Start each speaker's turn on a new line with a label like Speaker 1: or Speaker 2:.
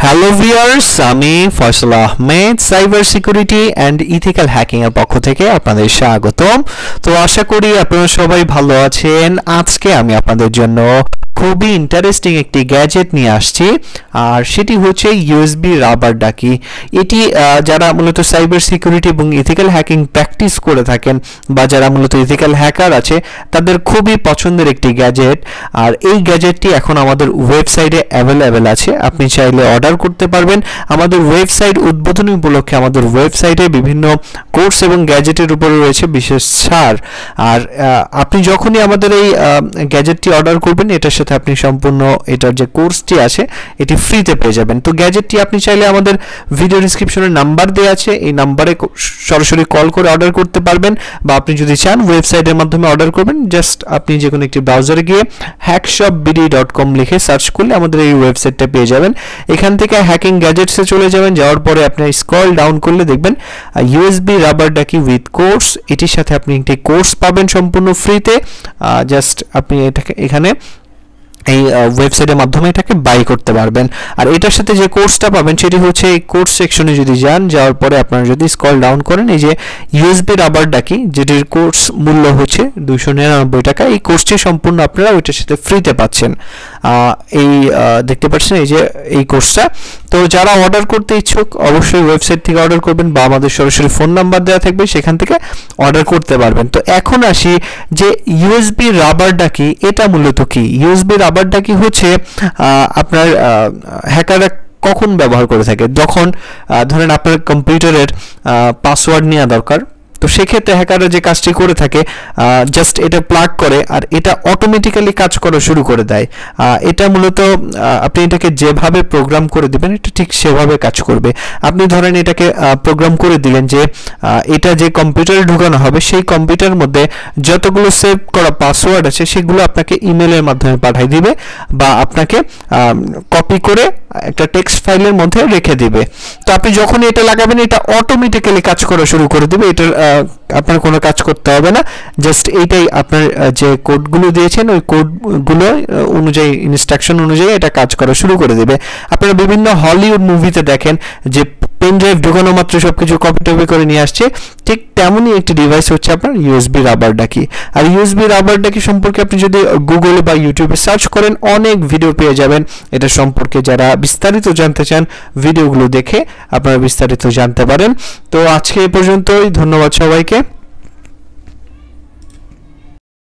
Speaker 1: Hello viewers, আমি Faisal Ahmed cyber security and ethical hacking এর পক্ষ থেকে আপনাদের স্বাগতম। তো আশা করি আপনারা সবাই ভালো আছেন। আজকে আমি আপনাদের জন্য খুবই ইন্টারেস্টিং একটি গ্যাজেট নিয়ে আসছি, আর সেটি হচ্ছে ইউএসবি রাবার ডাকি। এটি যারা মূলত সাইবার সিকিউরিটি এবং ইথিক্যাল হ্যাকিং প্র্যাকটিস করে থাকেন বা যারা মূলত ইথিক্যাল হ্যাকার আছে তাদের খুবই পছন্দের একটি গ্যাজেট। আর এই গ্যাজেটটি এখন আমাদের ওয়েবসাইটে অ্যাভেলেবেল আছে, আপনি চাইলে অর্ডার করতে পারবেন। আমাদের ওয়েবসাইট উদ্বোধনী উপলক্ষে আমাদের ওয়েবসাইটে বিভিন্ন কোর্স এবং গ্যাজেটের উপরে রয়েছে বিশেষ ছাড়। আর আপনি যখনই আমাদের এই গ্যাজেটটি অর্ডার করবেন, এটার সাথে আপনি সম্পূর্ণ এটার যে কোর্সটি আছে এটি ফ্রিতে পেয়ে যাবেন। তো গ্যাজেটটি আপনি চাইলে আমাদের ভিডিও ডিসক্রিপশনে নাম্বার দেওয়া আছে, এই নাম্বারে সরাসরি কল করে অর্ডার করতে পারবেন, বা আপনি যদি চান ওয়েবসাইটের মাধ্যমে অর্ডার করবেন। জাস্ট আপনি যে কোনো একটি ব্রাউজারে গিয়ে hackshopbd.com লিখে সার্চ করলে আমাদের এই ওয়েবসাইটটা পেয়ে যাবেন। এখান থেকে হ্যাকিং গ্যাজেটসে চলে যাবেন, যাওয়ার পরে আপনি স্ক্রল ডাউন করলে দেখবেন ইউএসবি রাবার ডাকি উইথ কোর্স। এটির সাথে আপনি একটি কোর্স পাবেন সম্পূর্ণ ফ্রিতে। জাস্ট আপনি এটাকে এখানে এই ওয়েবসাইটের মাধ্যমে এটাকে বাই করতে পারবেন। আর এটার সাথে যে কোর্সটা পাবেন সেটি হচ্ছে এই কোর্স সেকশনে যদি যান, যাওয়ার পরে আপনারা যদি স্ক্রল ডাউন করেন, এই যে ইউএসবি রাবার ডাকি যেটির কোর্স মূল্য হচ্ছে 299 টাকা, এই কোর্সটি সম্পূর্ণ আপনারা ওইটার সাথে ফ্রিতে পাচ্ছেন। এই দেখতে পাচ্ছেন এই যে এই কোর্সটা। তো যারা অর্ডার করতে ইচ্ছুক অবশ্যই ওয়েবসাইট থেকে অর্ডার করবেন, বা আমাদের সরাসরি ফোন নাম্বার দেওয়া থাকবে, সেখান থেকে অর্ডার করতে পারবেন। তো এখন আসি যে ইউএসবি রাবার ডাকি এটা মূলত কি। ইউএসবি রাবার ডাকি হচ্ছে আপনার হ্যাকাররা কখন ব্যবহার করে থাকে, যখন ধরেন আপনার কম্পিউটারের পাসওয়ার্ড নেওয়া দরকার, তো সেক্ষেত্রে হ্যাকাররা যে কাজটি করে থাকে জাস্ট এটা প্লাগ করে আর এটা অটোমেটিক্যালি কাজ করা শুরু করে দেয়। এটা মূলত আপনি এটাকে যেভাবে প্রোগ্রাম করে দিবেন এটা ঠিক সেভাবে কাজ করবে। আপনি ধরেন এটাকে প্রোগ্রাম করে দিলেন যে এটা যে কম্পিউটারে ঢোকানো হবে সেই কম্পিউটারের মধ্যে যতগুলো সেভ করা পাসওয়ার্ড আছে সেগুলো আপনাকে ইমেলের মাধ্যমে পাঠিয়ে দিবে, বা আপনাকে কপি করে একটা টেক্সট ফাইলের মধ্যে রেখে দিবে। তো আপনি যখন এটা লাগাবেন এটা অটোমেটিক্যালি কাজ করা শুরু করে দিবে, এটার আপনার কোনো কাজ করতে হবে না। জাস্ট এইটাই আপনার যে কোডগুলো দিয়েছেন ওই কোডগুলো অনুযায়ী ইনস্ট্রাকশন অনুযায়ী এটা কাজ করা শুরু করে দেবে। আপনারা বিভিন্ন হলিউড মুভিতে দেখেন যে পেন ড্রাইভ ঢোকানো মাত্র সবকিছু কপি টপি করে নিয়ে আসছে, ঠিক তেমনই একটি ডিভাইস হচ্ছে আপনার ইউএসবি রাবার ডাকি। আর ইউএসবি রাবার ডাকি সম্পর্কে আপনি যদি গুগল বা ইউটিউবে সার্চ করেন অনেক ভিডিও পেয়ে যাবেন এটা সম্পর্কে। যারা বিস্তারিত জানতে চান ভিডিওগুলো দেখে আপনারা বিস্তারিত জানতে পারেন। তো আজকে এ পর্যন্তই, ধন্যবাদ সবাইকে।